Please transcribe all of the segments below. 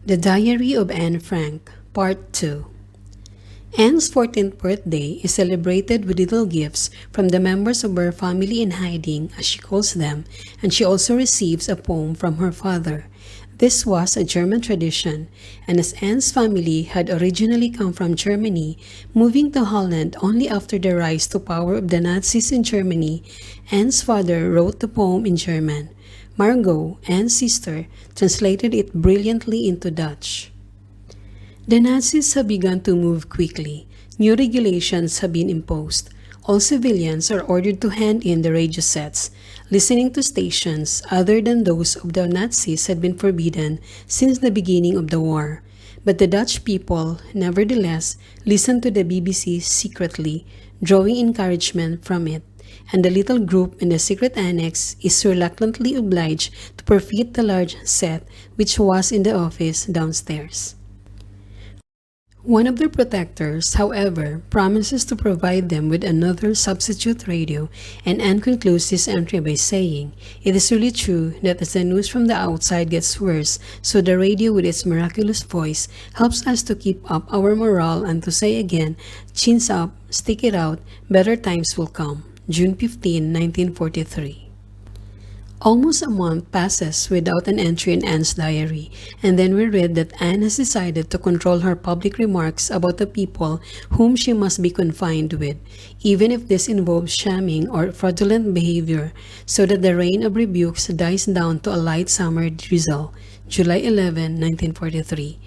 The Diary of Anne Frank, Part 2. Anne's 14th birthday is celebrated with little gifts from the members of her family in hiding, as she calls them, and she also receives a poem from her father. This was a German tradition, and as Anne's family had originally come from Germany, moving to Holland only after the rise to power of the Nazis in Germany, Anne's father wrote the poem in German. Margot, Anne's sister, translated it brilliantly into Dutch. The Nazis have begun to move quickly. New regulations have been imposed. All civilians are ordered to hand in the radio sets. Listening to stations other than those of the Nazis had been forbidden since the beginning of the war. But the Dutch people, nevertheless, listened to the BBC secretly, drawing encouragement from it, and the little group in the secret annex is reluctantly obliged to forfeit the large set which was in the office downstairs. One of their protectors, however, promises to provide them with another substitute radio, and Anne concludes this entry by saying, "It is really true that as the news from the outside gets worse, so the radio with its miraculous voice helps us to keep up our morale and to say again, chins up, stick it out, better times will come." June 15, 1943. Almost a month passes without an entry in Anne's diary, and then we read that Anne has decided to control her public remarks about the people whom she must be confined with, even if this involves shamming or fraudulent behavior, so that the rain of rebukes dies down to a light summer drizzle. July 11, 1943.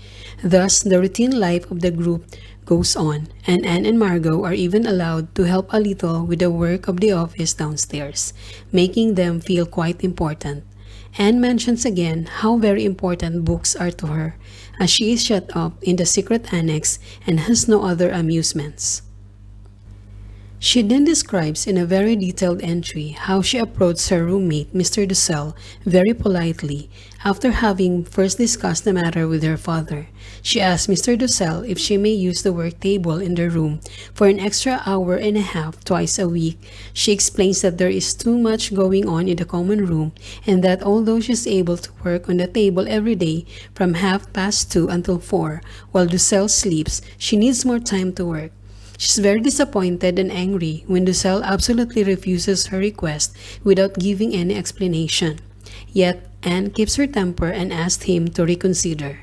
Thus, the routine life of the group goes on, and Anne and Margot are even allowed to help a little with the work of the office downstairs, making them feel quite important. Anne mentions again how very important books are to her, as she is shut up in the secret annex and has no other amusements. She then describes in a very detailed entry how she approached her roommate, Mr. Dussel, very politely, after having first discussed the matter with her father. She asked Mr. Dussel if she may use the work table in their room for an extra hour and a half twice a week. She explains that there is too much going on in the common room, and that although she is able to work on the table every day from 2:30 until 4, while Dussel sleeps, she needs more time to work. She's very disappointed and angry when Dussel absolutely refuses her request without giving any explanation. Yet, Anne keeps her temper and asks him to reconsider.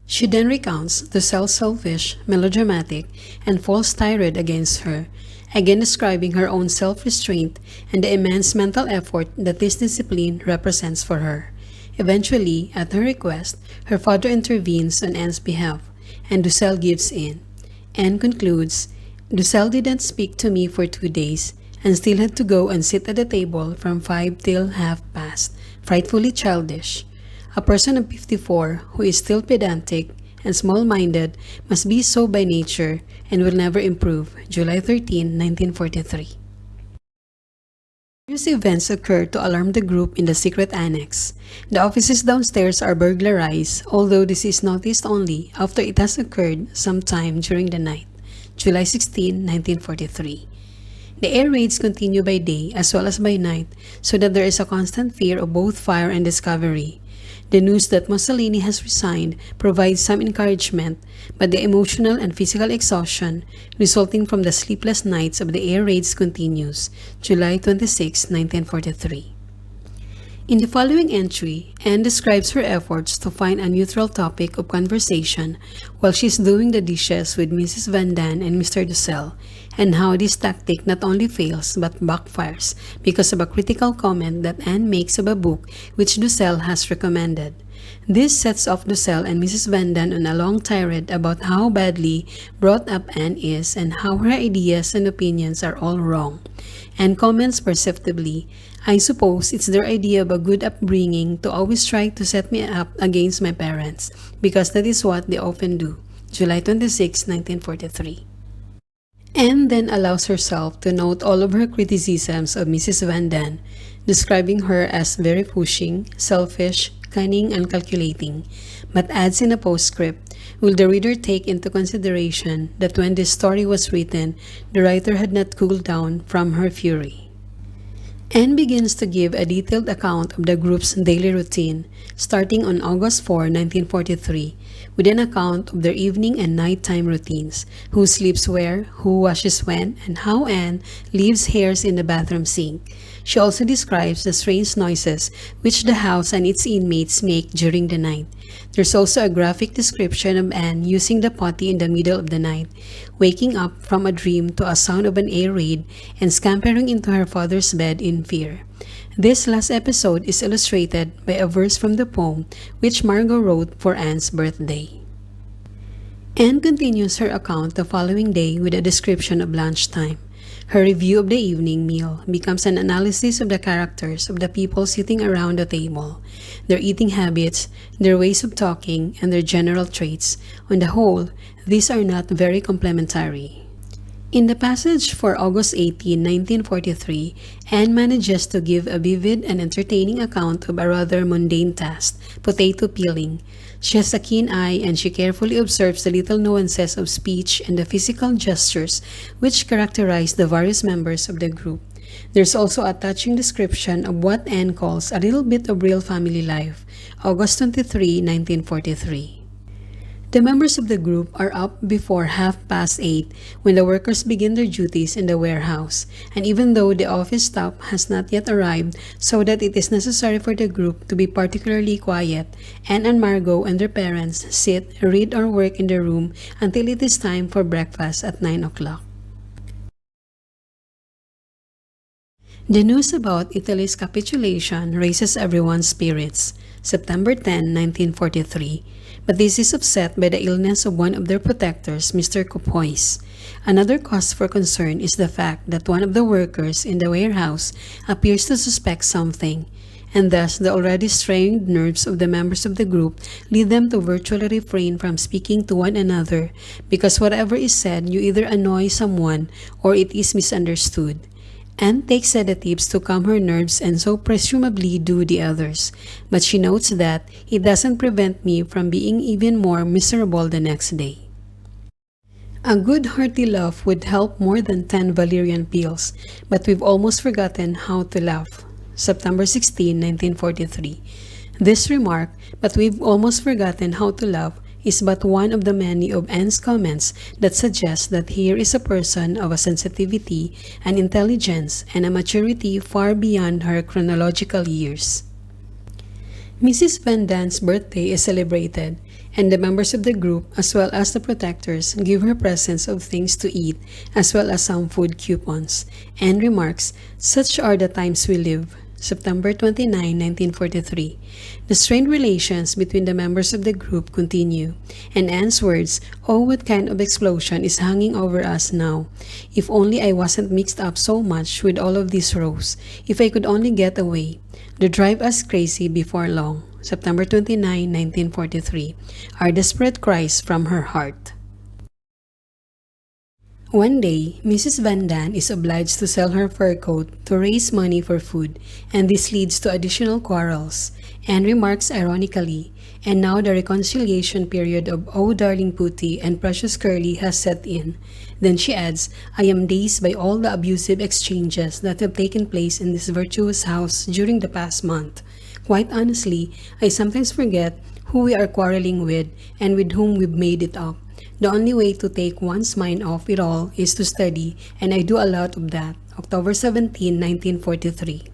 She then recounts Dussel's selfish, melodramatic, and false tirade against her, again describing her own self-restraint and the immense mental effort that this discipline represents for her. Eventually, at her request, her father intervenes on Anne's behalf, and Dussel gives in. Anne concludes, "Dussel didn't speak to me for 2 days, and still had to go and sit at the table from 5 till 2:30, frightfully childish. A person of 54 who is still pedantic and small-minded must be so by nature and will never improve." July 13, 1943. Various events occur to alarm the group in the secret annex. The offices downstairs are burglarized, although this is noticed only after it has occurred sometime during the night. July 16, 1943. The air raids continue by day as well as by night, so that there is a constant fear of both fire and discovery. The news that Mussolini has resigned provides some encouragement, but the emotional and physical exhaustion resulting from the sleepless nights of the air raids continues. July 26, 1943. In the following entry, Anne describes her efforts to find a neutral topic of conversation while she is doing the dishes with Mrs. Van Daan and Mr. Dussel, and how this tactic not only fails but backfires because of a critical comment that Anne makes of a book which Dussel has recommended. This sets off Dussel and Mrs. Van Daan on a long tirade about how badly brought up Anne is and how her ideas and opinions are all wrong. Anne comments perceptibly, "I suppose it's their idea of a good upbringing to always try to set me up against my parents, because that is what they often do." July 26, 1943. Anne then allows herself to note all of her criticisms of Mrs. Van Daan, describing her as very pushing, selfish, cunning, and calculating, but adds in a postscript, "Will the reader take into consideration that when this story was written, the writer had not cooled down from her fury?" Anne begins to give a detailed account of the group's daily routine, starting on August 4, 1943, with an account of their evening and nighttime routines, who sleeps where, who washes when, and how Anne leaves hairs in the bathroom sink. She also describes the strange noises which the house and its inmates make during the night. There's also a graphic description of Anne using the potty in the middle of the night, waking up from a dream to a sound of an air raid and scampering into her father's bed in fear. This last episode is illustrated by a verse from the poem which Margot wrote for Anne's birthday. Anne continues her account the following day with a description of lunchtime. Her review of the evening meal becomes an analysis of the characters of the people sitting around the table, their eating habits, their ways of talking, and their general traits. On the whole, these are not very complimentary. In the passage for August 18, 1943, Anne manages to give a vivid and entertaining account of a rather mundane task, potato peeling. She has a keen eye and she carefully observes the little nuances of speech and the physical gestures which characterize the various members of the group. There's also a touching description of what Anne calls a little bit of real family life. August 23, 1943. The members of the group are up before 8:30 when the workers begin their duties in the warehouse, and even though the office staff has not yet arrived so that it is necessary for the group to be particularly quiet, Anne and Margot and their parents sit, read or work in the room until it is time for breakfast at 9 o'clock. The news about Italy's capitulation raises everyone's spirits. September 10, 1943. But this is upset by the illness of one of their protectors, Mr. Coupois. Another cause for concern is the fact that one of the workers in the warehouse appears to suspect something, and thus the already strained nerves of the members of the group lead them to virtually refrain from speaking to one another, because whatever is said you either annoy someone or it is misunderstood. Anne takes sedatives to calm her nerves and so presumably do the others, but she notes that it doesn't prevent me from being even more miserable the next day. A good hearty laugh would help more than 10 valerian pills, but we've almost forgotten how to laugh. September 16, 1943. This remark, "but we've almost forgotten how to laugh," is but one of the many of Anne's comments that suggest that here is a person of a sensitivity, an intelligence, and a maturity far beyond her chronological years. Mrs. Van Daan's birthday is celebrated, and the members of the group, as well as the protectors, give her presents of things to eat, as well as some food coupons. Anne remarks, "Such are the times we live." September 29, 1943. The strained relations between the members of the group continue, and Anne's words, "Oh, what kind of explosion is hanging over us now? If only I wasn't mixed up so much with all of these rows. If I could only get away. They drive us crazy before long." September 29, 1943. Are desperate cries from her heart. One day, Mrs. Van Daan is obliged to sell her fur coat to raise money for food, and this leads to additional quarrels. Anne remarks ironically, "And now the reconciliation period of Oh Darling Pooty and Precious Curly has set in." Then she adds, "I am dazed by all the abusive exchanges that have taken place in this virtuous house during the past month. Quite honestly, I sometimes forget who we are quarreling with and with whom we've made it up. The only way to take one's mind off it all is to study, and I do a lot of that." October 17, 1943.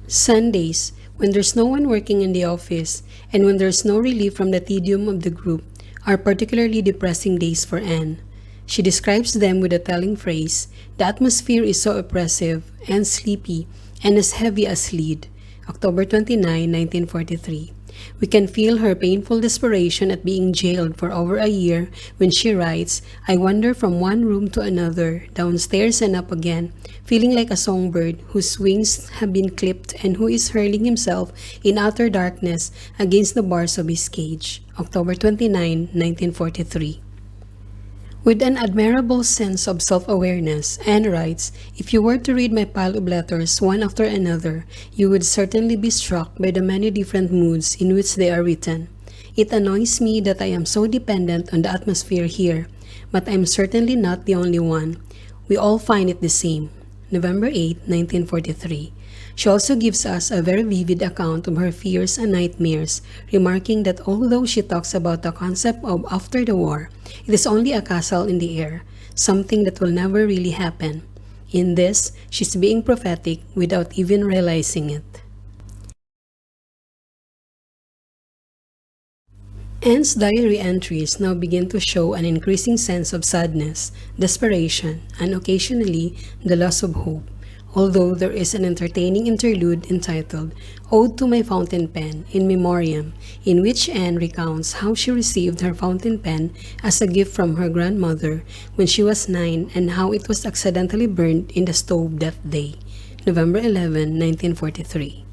Sundays, when there's no one working in the office, and when there's no relief from the tedium of the group, are particularly depressing days for Anne. She describes them with a telling phrase, "The atmosphere is so oppressive and sleepy and as heavy as lead." October 29, 1943. We can feel her painful desperation at being jailed for over a year when she writes, "I wander from one room to another, downstairs and up again, feeling like a songbird whose wings have been clipped and who is hurling himself in utter darkness against the bars of his cage." October 29, 1943. With an admirable sense of self-awareness, Anne writes, "If you were to read my pile of letters one after another, you would certainly be struck by the many different moods in which they are written. It annoys me that I am so dependent on the atmosphere here, but I am certainly not the only one. We all find it the same. November 8, 1943. She also gives us a very vivid account of her fears and nightmares, remarking that although she talks about the concept of after the war, it is only a castle in the air, something that will never really happen. In this, she's being prophetic without even realizing it. Anne's diary entries now begin to show an increasing sense of sadness, desperation, and occasionally the loss of hope, although there is an entertaining interlude entitled Ode to My Fountain Pen in Memoriam, in which Anne recounts how she received her fountain pen as a gift from her grandmother when she was 9 and how it was accidentally burned in the stove that day, November 11, 1943.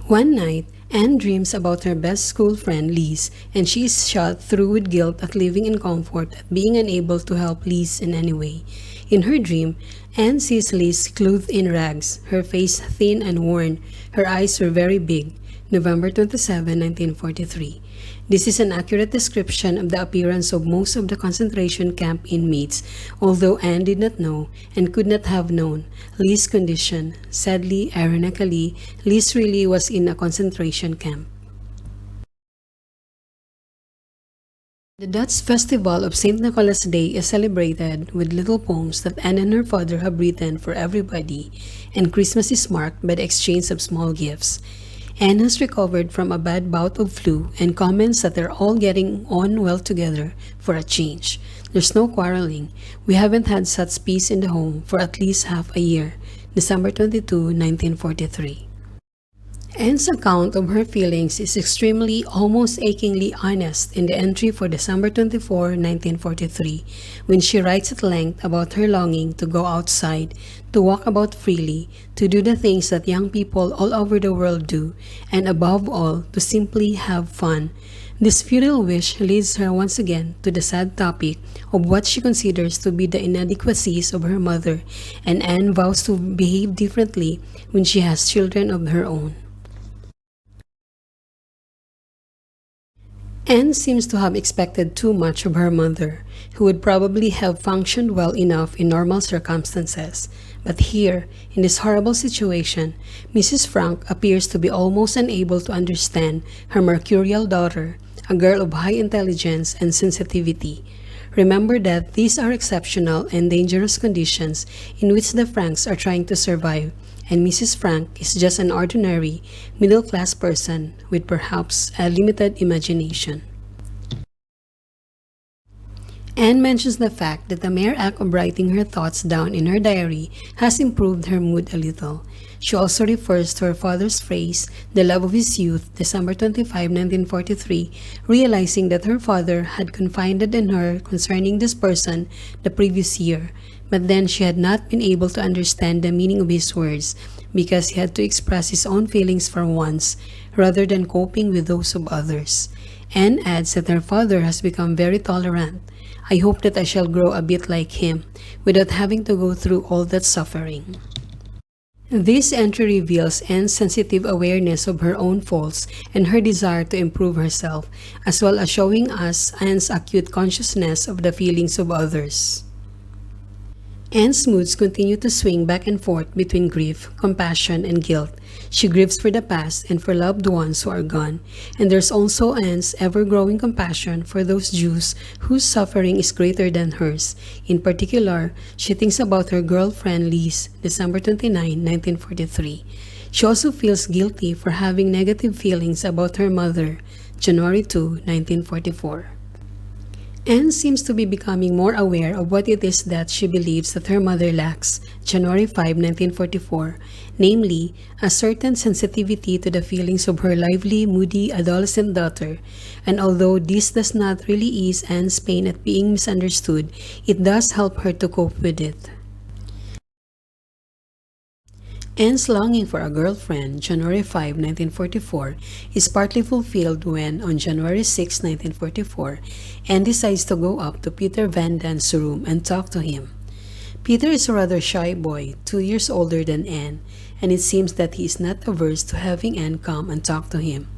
One night, Anne dreams about her best school friend Liz, and she is shot through with guilt at living in comfort at being unable to help Liz in any way. In her dream, Anne sees Liz clothed in rags, her face thin and worn, her eyes were very big. November 27, 1943. This is an accurate description of the appearance of most of the concentration camp inmates, although Anne did not know and could not have known Liz's condition. Sadly, ironically, Liz really was in a concentration camp. The Dutch festival of St. Nicholas Day is celebrated with little poems that Anne and her father have written for everybody, and Christmas is marked by the exchange of small gifts. Anne has recovered from a bad bout of flu and comments that they're all getting on well together for a change. There's no quarreling. We haven't had such peace in the home for at least half a year. December 22, 1943. Anne's account of her feelings is extremely, almost achingly honest in the entry for December 24, 1943, when she writes at length about her longing to go outside, to walk about freely, to do the things that young people all over the world do, and above all, to simply have fun. This futile wish leads her once again to the sad topic of what she considers to be the inadequacies of her mother, and Anne vows to behave differently when she has children of her own. Anne seems to have expected too much of her mother, who would probably have functioned well enough in normal circumstances. But here, in this horrible situation, Mrs. Frank appears to be almost unable to understand her mercurial daughter, a girl of high intelligence and sensitivity. Remember that these are exceptional and dangerous conditions in which the Franks are trying to survive, and Mrs. Frank is just an ordinary, middle-class person with perhaps a limited imagination. Anne mentions the fact that the mere act of writing her thoughts down in her diary has improved her mood a little. She also refers to her father's phrase, the love of his youth, December 25, 1943, realizing that her father had confided in her concerning this person the previous year, but then she had not been able to understand the meaning of his words because he had to express his own feelings for once rather than coping with those of others. Anne adds that her father has become very tolerant. I hope that I shall grow a bit like him without having to go through all that suffering. This entry reveals Anne's sensitive awareness of her own faults and her desire to improve herself, as well as showing us Anne's acute consciousness of the feelings of others. Anne's moods continue to swing back and forth between grief, compassion, and guilt. She grieves for the past and for loved ones who are gone, and there's also Anne's ever-growing compassion for those Jews whose suffering is greater than hers. In particular, she thinks about her girlfriend Liz, December 29, 1943. She also feels guilty for having negative feelings about her mother, January 2, 1944. Anne seems to be becoming more aware of what it is that she believes that her mother lacks, January 5, 1944, namely, a certain sensitivity to the feelings of her lively, moody adolescent daughter, and although this does not really ease Anne's pain at being misunderstood, it does help her to cope with it. Anne's longing for a girlfriend, January 5, 1944, is partly fulfilled when, on January 6, 1944, Anne decides to go up to Peter Van Daan's room and talk to him. Peter is a rather shy boy, 2 years older than Anne, and it seems that he is not averse to having Anne come and talk to him.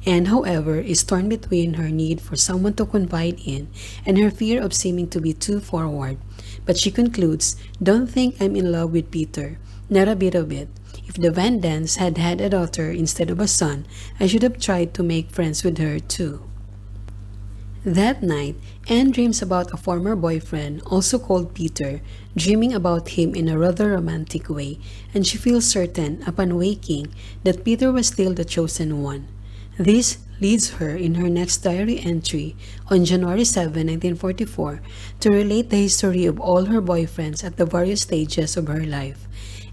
Anne, however, is torn between her need for someone to confide in and her fear of seeming to be too forward. But she concludes, "Don't think I'm in love with Peter. Not a bit of it. If the Van Dans had had a daughter instead of a son, I should have tried to make friends with her too." That night, Anne dreams about a former boyfriend, also called Peter, dreaming about him in a rather romantic way, and she feels certain, upon waking, that Peter was still the chosen one. This leads her in her next diary entry on January 7, 1944, to relate the history of all her boyfriends at the various stages of her life.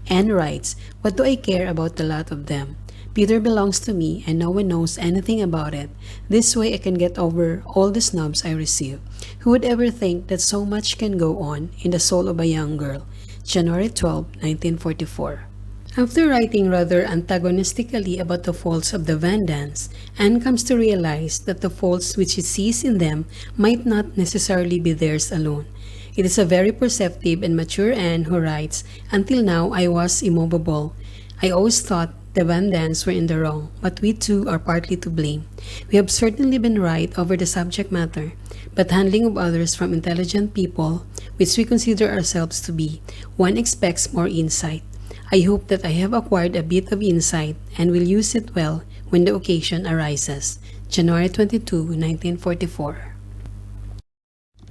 Anne writes, "What do I care about the lot of them? Peter belongs to me and no one knows anything about it. This way I can get over all the snubs I receive. Who would ever think that so much can go on in the soul of a young girl?" January 12, 1944. After writing rather antagonistically about the faults of the Van Dans, Anne comes to realize that the faults which she sees in them might not necessarily be theirs alone. It is a very perceptive and mature Anne who writes, "Until now I was immovable. I always thought the Van Dans were in the wrong, but we too are partly to blame. We have certainly been right over the subject matter, but handling of others from intelligent people, which we consider ourselves to be, one expects more insight. I hope that I have acquired a bit of insight and will use it well when the occasion arises." January 22, 1944.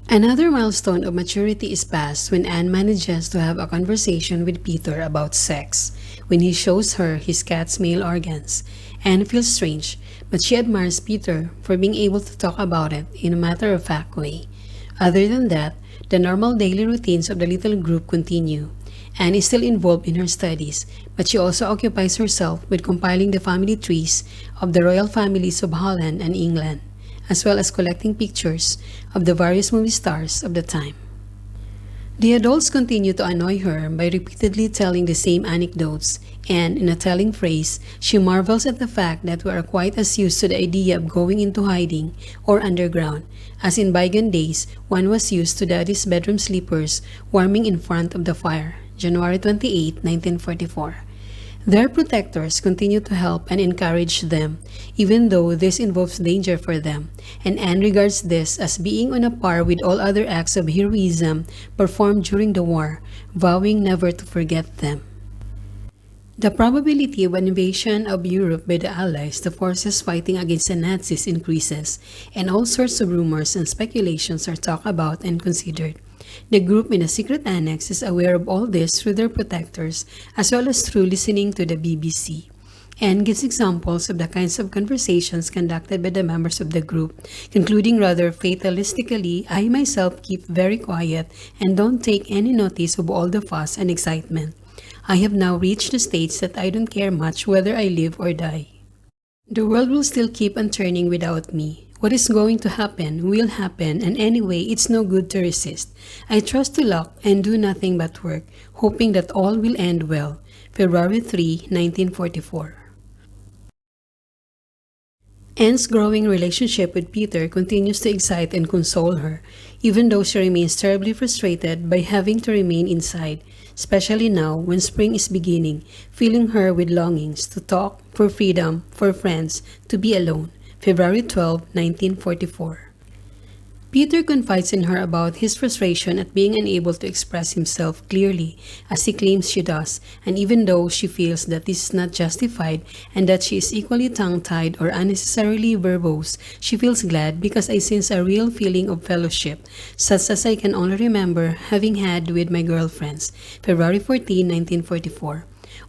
Another milestone of maturity is passed when Anne manages to have a conversation with Peter about sex. When he shows her his cat's male organs, Anne feels strange, but she admires Peter for being able to talk about it in a matter-of-fact way. Other than that, the normal daily routines of the little group continue. Anne is still involved in her studies, but she also occupies herself with compiling the family trees of the royal families of Holland and England, as well as collecting pictures of the various movie stars of the time. The adults continue to annoy her by repeatedly telling the same anecdotes, and in a telling phrase, she marvels at the fact that we are quite as used to the idea of going into hiding or underground, as in bygone days one was used to daddy's bedroom sleepers warming in front of the fire. January 28, 1944. Their protectors continue to help and encourage them, even though this involves danger for them, and Anne regards this as being on a par with all other acts of heroism performed during the war, vowing never to forget them. The probability of an invasion of Europe by the Allies, the forces fighting against the Nazis, increases, and all sorts of rumors and speculations are talked about and considered. The group in a secret annex is aware of all this through their protectors, as well as through listening to the BBC. Anne gives examples of the kinds of conversations conducted by the members of the group, concluding rather fatalistically, "I myself keep very quiet and don't take any notice of all the fuss and excitement. I have now reached the stage that I don't care much whether I live or die. The world will still keep on turning without me. What is going to happen will happen, and anyway, it's no good to resist. I trust to luck and do nothing but work, hoping that all will end well." February 3, 1944. Anne's growing relationship with Peter continues to excite and console her, even though she remains terribly frustrated by having to remain inside, especially now when spring is beginning, filling her with longings to talk, for freedom, for friends, to be alone. February 12, 1944. Peter confides in her about his frustration at being unable to express himself clearly, as he claims she does, and even though she feels that this is not justified and that she is equally tongue-tied or unnecessarily verbose, she feels glad because I sense a real feeling of fellowship, such as I can only remember having had with my girlfriends. February 14, 1944.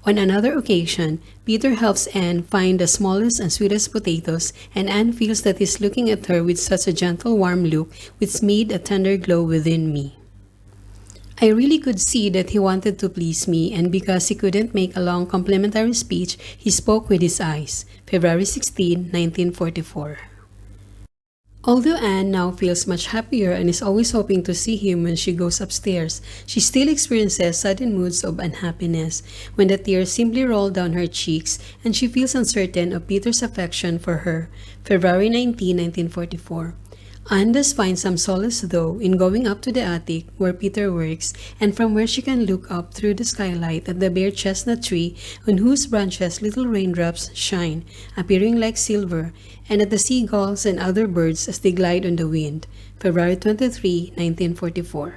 On another occasion, Peter helps Anne find the smallest and sweetest potatoes, and Anne feels that he's looking at her with such a gentle, warm look which made a tender glow within me. I really could see that he wanted to please me, and because he couldn't make a long complimentary speech, he spoke with his eyes. February 16, 1944. Although Anne now feels much happier and is always hoping to see him when she goes upstairs, she still experiences sudden moods of unhappiness when the tears simply roll down her cheeks and she feels uncertain of Peter's affection for her. February 19, 1944. Anne does find some solace, though, in going up to the attic where Peter works and from where she can look up through the skylight at the bare chestnut tree on whose branches little raindrops shine, appearing like silver, and at the seagulls and other birds as they glide on the wind. February 23, 1944.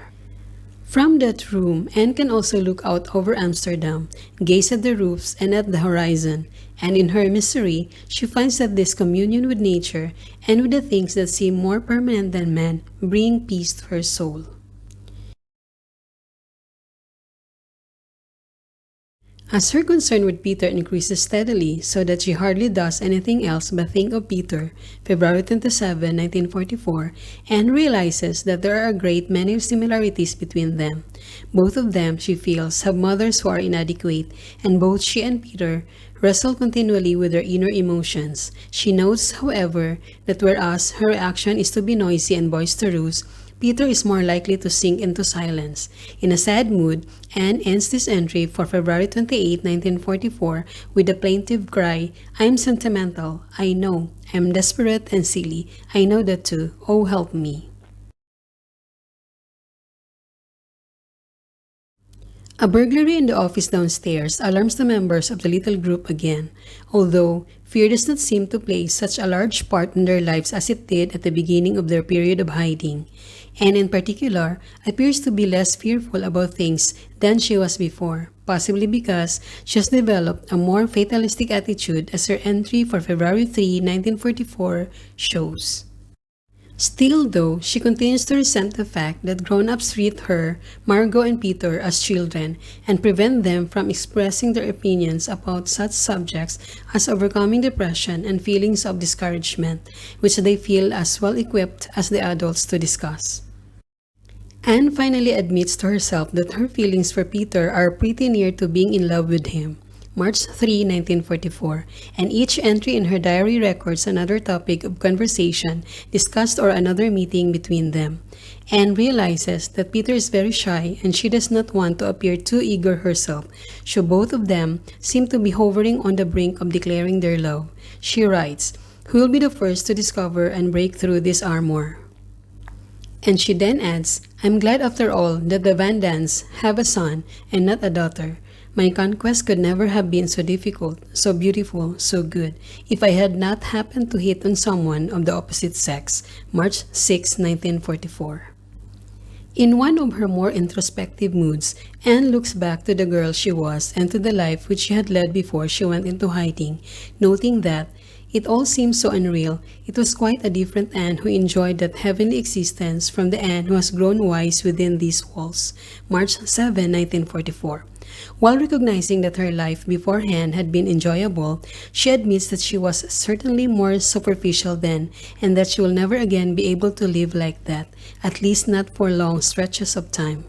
From that room, Anne can also look out over Amsterdam, gaze at the roofs and at the horizon, and in her misery, she finds that this communion with nature and with the things that seem more permanent than man bring peace to her soul. As her concern with Peter increases steadily so that she hardly does anything else but think of Peter, February 27, 1944, Anne realizes that there are a great many similarities between them. Both of them, she feels, have mothers who are inadequate, and both she and Peter wrestle continually with their inner emotions. She notes, however, that whereas her reaction is to be noisy and boisterous, Peter is more likely to sink into silence. In a sad mood, Anne ends this entry for February 28, 1944 with the plaintive cry, "I'm sentimental, I know. I'm desperate and silly. I know that too. Oh, help me." A burglary in the office downstairs alarms the members of the little group again, although fear does not seem to play such a large part in their lives as it did at the beginning of their period of hiding. And in particular, appears to be less fearful about things than she was before, possibly because she has developed a more fatalistic attitude, as her entry for February 3, 1944 shows. Still, though, she continues to resent the fact that grown-ups treat her, Margot, and Peter as children and prevent them from expressing their opinions about such subjects as overcoming depression and feelings of discouragement, which they feel as well equipped as the adults to discuss. Anne finally admits to herself that her feelings for Peter are pretty near to being in love with him. March 3, 1944, and each entry in her diary records another topic of conversation discussed or another meeting between them. Anne realizes that Peter is very shy and she does not want to appear too eager herself, so both of them seem to be hovering on the brink of declaring their love. She writes, "Who will be the first to discover and break through this armor?" And she then adds, "I'm glad after all that the Van Dans have a son and not a daughter. My conquest could never have been so difficult, so beautiful, so good, if I had not happened to hit on someone of the opposite sex." March 6, 1944. In one of her more introspective moods, Anne looks back to the girl she was and to the life which she had led before she went into hiding, noting that it all seems so unreal. It was quite a different Anne who enjoyed that heavenly existence from the Anne who has grown wise within these walls. March 7, 1944. While recognizing that her life beforehand had been enjoyable, she admits that she was certainly more superficial then, and that she will never again be able to live like that, at least not for long stretches of time.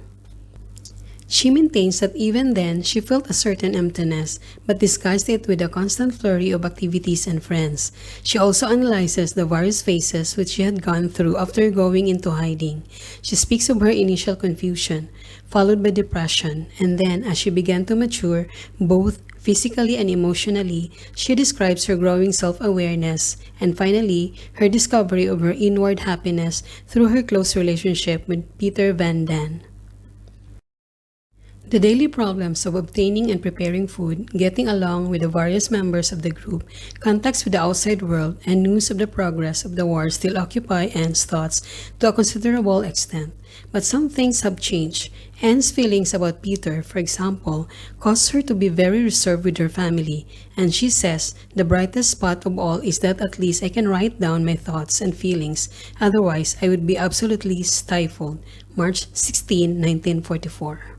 She maintains that even then she felt a certain emptiness, but disguised it with a constant flurry of activities and friends. She also analyzes the various phases which she had gone through after going into hiding. She speaks of her initial confusion, followed by depression, and then, as she began to mature, both physically and emotionally, she describes her growing self-awareness, and finally, her discovery of her inward happiness through her close relationship with Peter Van Dan. The daily problems of obtaining and preparing food, getting along with the various members of the group, contacts with the outside world, and news of the progress of the war still occupy Anne's thoughts to a considerable extent. But some things have changed. Anne's feelings about Peter, for example, caused her to be very reserved with her family, and she says, "The brightest spot of all is that at least I can write down my thoughts and feelings, otherwise I would be absolutely stifled." March 16, 1944.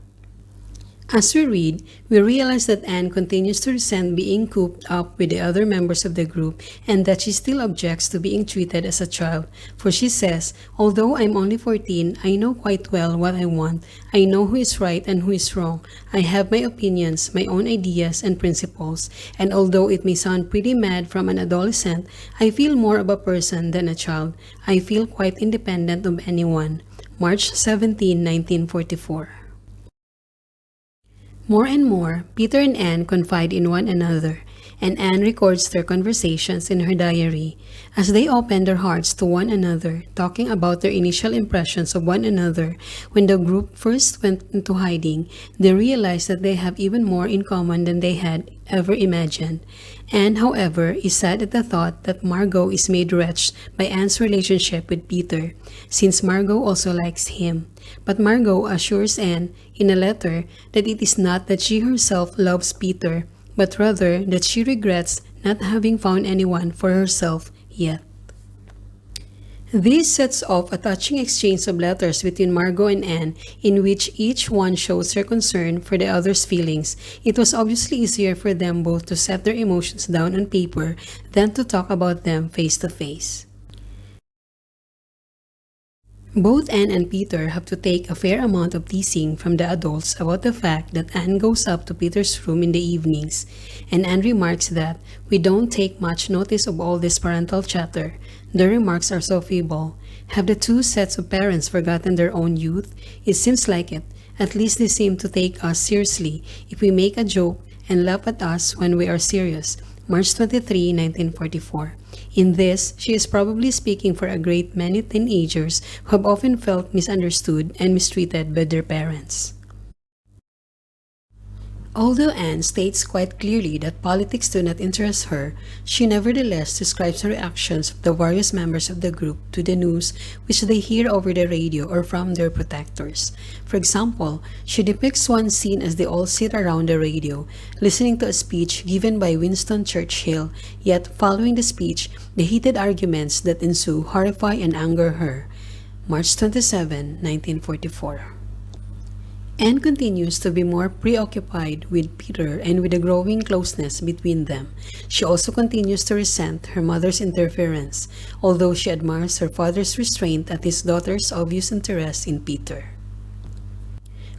As we read, we realize that Anne continues to resent being cooped up with the other members of the group and that she still objects to being treated as a child, for she says, "Although I'm only 14, I know quite well what I want. I know who is right and who is wrong. I have my opinions, my own ideas and principles, and although it may sound pretty mad from an adolescent, I feel more of a person than a child. I feel quite independent of anyone." March 17, 1944. More and more, Peter and Anne confide in one another, and Anne records their conversations in her diary. As they opened their hearts to one another, talking about their initial impressions of one another when the group first went into hiding, they realized that they have even more in common than they had ever imagined. Anne, however, is sad at the thought that Margot is made wretched by Anne's relationship with Peter, since Margot also likes him. But Margot assures Anne in a letter that it is not that she herself loves Peter, but rather that she regrets not having found anyone for herself yet. This sets off a touching exchange of letters between Margot and Anne, in which each one shows her concern for the other's feelings. It was obviously easier for them both to set their emotions down on paper than to talk about them face to face. Both Anne and Peter have to take a fair amount of teasing from the adults about the fact that Anne goes up to Peter's room in the evenings, and Anne remarks that we don't take much notice of all this parental chatter. The remarks are so feeble. Have the two sets of parents forgotten their own youth? It seems like it. At least they seem to take us seriously if we make a joke and laugh at us when we are serious. March 23, 1944. In this, she is probably speaking for a great many teenagers who have often felt misunderstood and mistreated by their parents. Although Anne states quite clearly that politics do not interest her, she nevertheless describes her reactions of the various members of the group to the news which they hear over the radio or from their protectors. For example, she depicts one scene as they all sit around the radio, listening to a speech given by Winston Churchill, yet following the speech, the heated arguments that ensue horrify and anger her. March 27, 1944. Anne continues to be more preoccupied with Peter and with the growing closeness between them. She also continues to resent her mother's interference, although she admires her father's restraint at his daughter's obvious interest in Peter.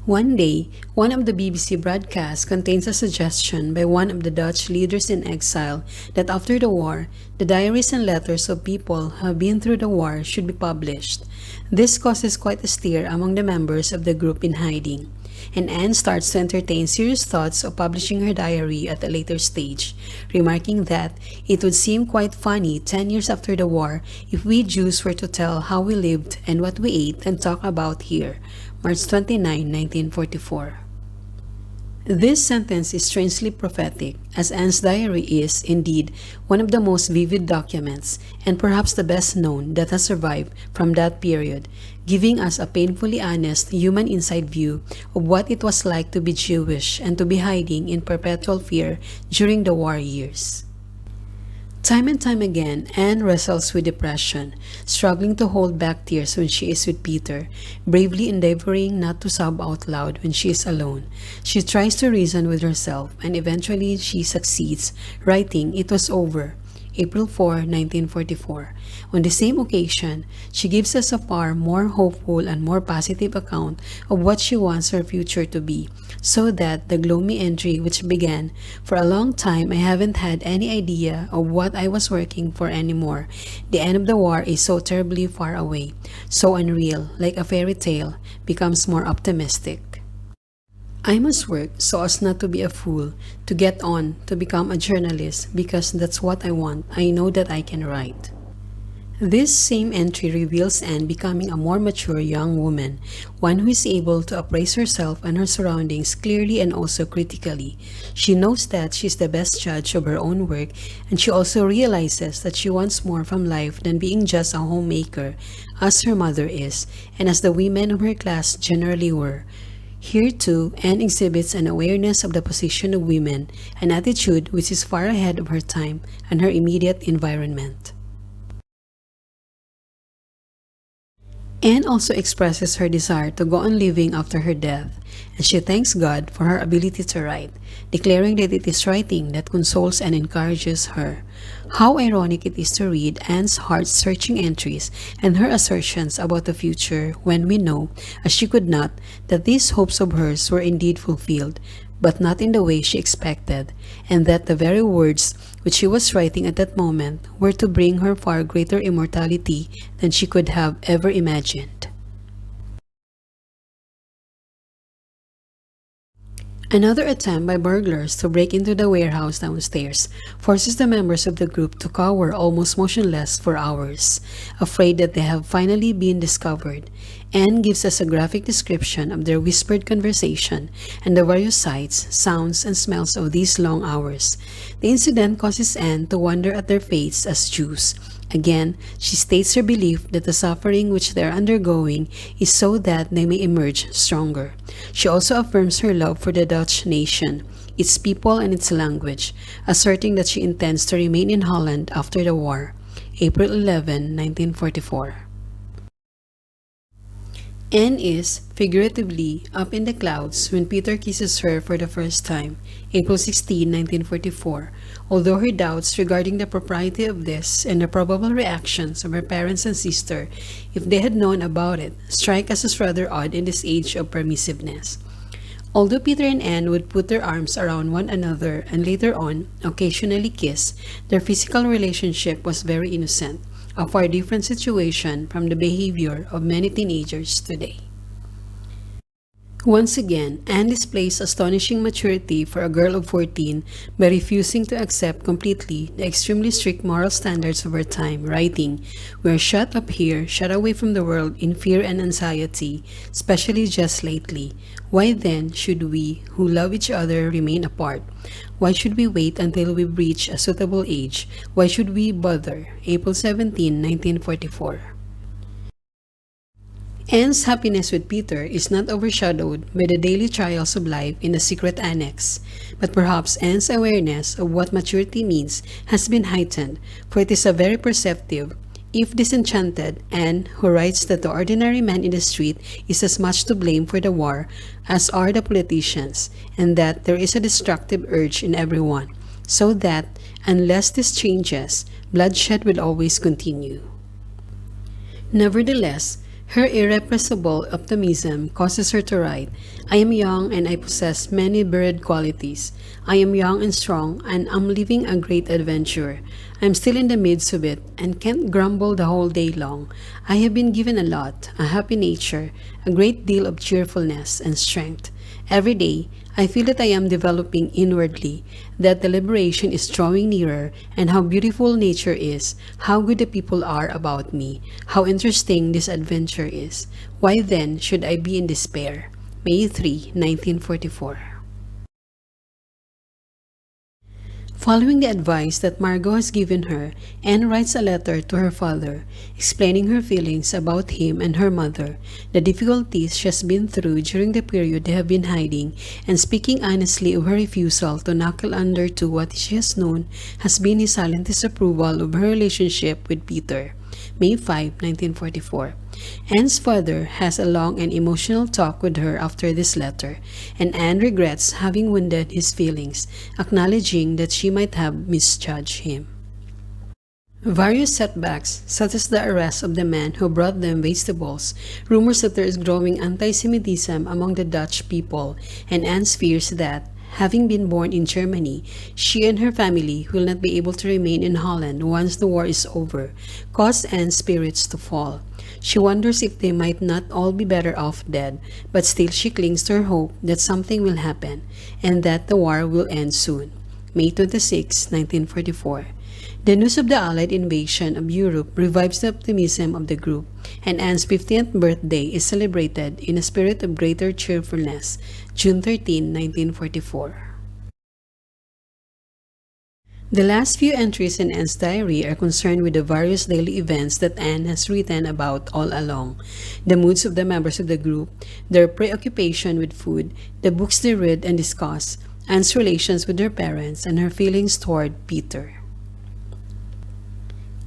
One day, one of the BBC broadcasts contains a suggestion by one of the Dutch leaders in exile that after the war, the diaries and letters of people who have been through the war should be published. This causes quite a stir among the members of the group in hiding, and Anne starts to entertain serious thoughts of publishing her diary at a later stage, remarking that it would seem quite funny 10 years after the war if we Jews were to tell how we lived and what we ate and talk about here. March 29, 1944. This sentence is strangely prophetic, as Anne's diary is, indeed, one of the most vivid documents, and perhaps the best known that has survived from that period, giving us a painfully honest human inside view of what it was like to be Jewish and to be hiding in perpetual fear during the war years. Time and time again, Anne wrestles with depression, struggling to hold back tears when she is with Peter, bravely endeavoring not to sob out loud when she is alone. She tries to reason with herself, and eventually she succeeds, writing, "It was over." April 4, 1944. On the same occasion, she gives us a far more hopeful and more positive account of what she wants her future to be, so that the gloomy entry which began, "For a long time I haven't had any idea of what I was working for anymore. The end of the war is so terribly far away, so unreal, like a fairy tale," becomes more optimistic. I must work so as not to be a fool, to get on, to become a journalist, because that's what I want. I know that I can write. This same entry reveals Anne becoming a more mature young woman, one who is able to appraise herself and her surroundings clearly and also critically. She knows that she is the best judge of her own work, and she also realizes that she wants more from life than being just a homemaker, as her mother is, and as the women of her class generally were. Here too, Anne exhibits an awareness of the position of women, an attitude which is far ahead of her time and her immediate environment. Anne also expresses her desire to go on living after her death, and she thanks God for her ability to write, declaring that it is writing that consoles and encourages her. How ironic it is to read Anne's heart-searching entries and her assertions about the future when we know, as she could not, that these hopes of hers were indeed fulfilled, but not in the way she expected, and that the very words which she was writing at that moment were to bring her far greater immortality than she could have ever imagined. Another attempt by burglars to break into the warehouse downstairs forces the members of the group to cower almost motionless for hours, afraid that they have finally been discovered. Anne gives us a graphic description of their whispered conversation and the various sights, sounds, and smells of these long hours. The incident causes Anne to wonder at their fates as Jews. Again, she states her belief that the suffering which they are undergoing is so that they may emerge stronger. She also affirms her love for the Dutch nation, its people and its language, asserting that she intends to remain in Holland after the war. April 11, 1944. Anne is, figuratively, up in the clouds when Peter kisses her for the first time, April 16, 1944, although her doubts regarding the propriety of this and the probable reactions of her parents and sister, if they had known about it, strike us as rather odd in this age of permissiveness. Although Peter and Anne would put their arms around one another and later on occasionally kiss, their physical relationship was very innocent, a far different situation from the behavior of many teenagers today. Once again, Anne displays astonishing maturity for a girl of 14 by refusing to accept completely the extremely strict moral standards of her time, writing, "We are shut up here, shut away from the world in fear and anxiety, especially just lately. Why then should we, who love each other, remain apart? Why should we wait until we reach a suitable age? Why should we bother?" April 17, 1944. Anne's happiness with Peter is not overshadowed by the daily trials of life in the secret annex, but perhaps Anne's awareness of what maturity means has been heightened, for it is a very perceptive, if disenchanted, Anne who writes that the ordinary man in the street is as much to blame for the war as are the politicians, and that there is a destructive urge in everyone, so that, unless this changes, bloodshed will always continue. Nevertheless, her irrepressible optimism causes her to write, "I am young and I possess many buried qualities. I am young and strong and am living a great adventure. I am still in the midst of it and can't grumble the whole day long. I have been given a lot, a happy nature, a great deal of cheerfulness and strength. Every day, I feel that I am developing inwardly, that the liberation is drawing nearer, and how beautiful nature is, how good the people are about me, how interesting this adventure is. Why then should I be in despair?" May 3, 1944. Following the advice that Margot has given her, Anne writes a letter to her father, explaining her feelings about him and her mother, the difficulties she has been through during the period they have been hiding, and speaking honestly of her refusal to knuckle under to what she has known has been his silent disapproval of her relationship with Peter. May 5, 1944. Anne's father has a long and emotional talk with her after this letter, and Anne regrets having wounded his feelings, acknowledging that she might have misjudged him. Various setbacks, such as the arrest of the man who brought them vegetables, rumors that there is growing anti-Semitism among the Dutch people, and Anne's fears that, having been born in Germany, she and her family will not be able to remain in Holland once the war is over, cause Anne's spirits to fall. She wonders if they might not all be better off dead, but still she clings to her hope that something will happen, and that the war will end soon. May 26, 1944. The news of the Allied invasion of Europe revives the optimism of the group, and Anne's 50th birthday is celebrated in a spirit of greater cheerfulness, June 13, 1944. The last few entries in Anne's diary are concerned with the various daily events that Anne has written about all along, the moods of the members of the group, their preoccupation with food, the books they read and discuss, Anne's relations with her parents, and her feelings toward Peter.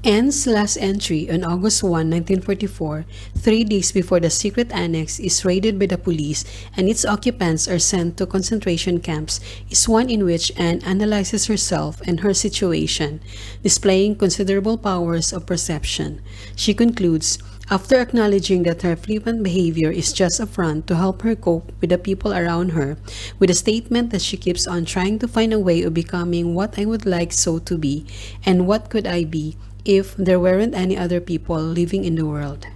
Anne's last entry on August 1, 1944, 3 days before the secret annex is raided by the police and its occupants are sent to concentration camps, is one in which Anne analyzes herself and her situation, displaying considerable powers of perception. She concludes, after acknowledging that her flippant behavior is just a front to help her cope with the people around her, with a statement that she keeps on trying to find a way of becoming what I would like so to be, and what could I be if there weren't any other people living in the world.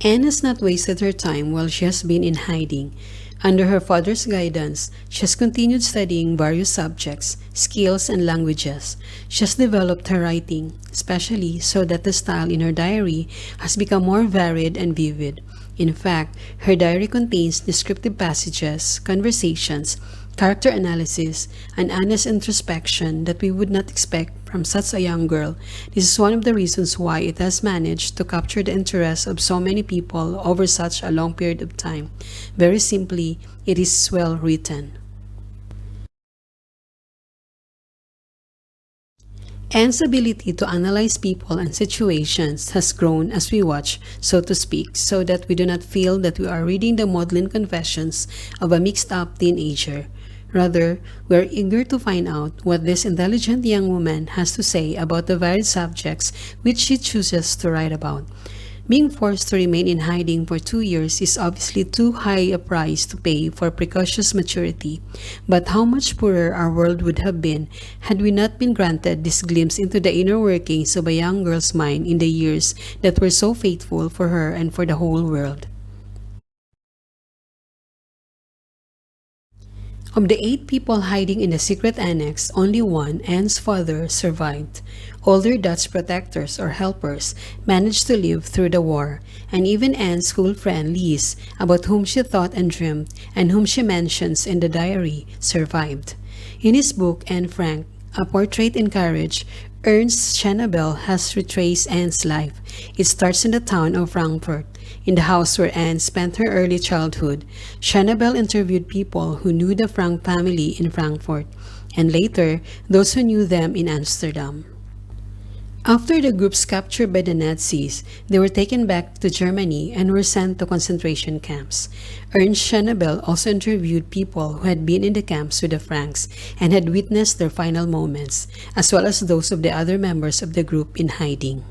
Anne has not wasted her time while she has been in hiding. Under her father's guidance, she has continued studying various subjects, skills, and languages. She has developed her writing, especially so that the style in her diary has become more varied and vivid. In fact, her diary contains descriptive passages, conversations, character analysis, and honest introspection that we would not expect from such a young girl. This is one of the reasons why it has managed to capture the interest of so many people over such a long period of time. Very simply, it is well written. Anne's ability to analyze people and situations has grown as we watch, so to speak, so that we do not feel that we are reading the maudlin confessions of a mixed-up teenager. Rather, we are eager to find out what this intelligent young woman has to say about the varied subjects which she chooses to write about. Being forced to remain in hiding for 2 years is obviously too high a price to pay for precocious maturity, but how much poorer our world would have been had we not been granted this glimpse into the inner workings of a young girl's mind in the years that were so fateful for her and for the whole world. Of the 8 people hiding in the secret annex, only one, Anne's father, survived. Older Dutch protectors or helpers managed to live through the war, and even Anne's school friend Lise, about whom she thought and dreamed, and whom she mentions in the diary, survived. In his book, Anne Frank, A Portrait in Courage, Ernst Schnabel has retraced Anne's life. It starts in the town of Frankfurt, in the house where Anne spent her early childhood. Schnabel interviewed people who knew the Frank family in Frankfurt, and later, those who knew them in Amsterdam. After the groups captured by the Nazis, they were taken back to Germany and were sent to concentration camps. Ernst Schnabel also interviewed people who had been in the camps with the Franks and had witnessed their final moments, as well as those of the other members of the group in hiding.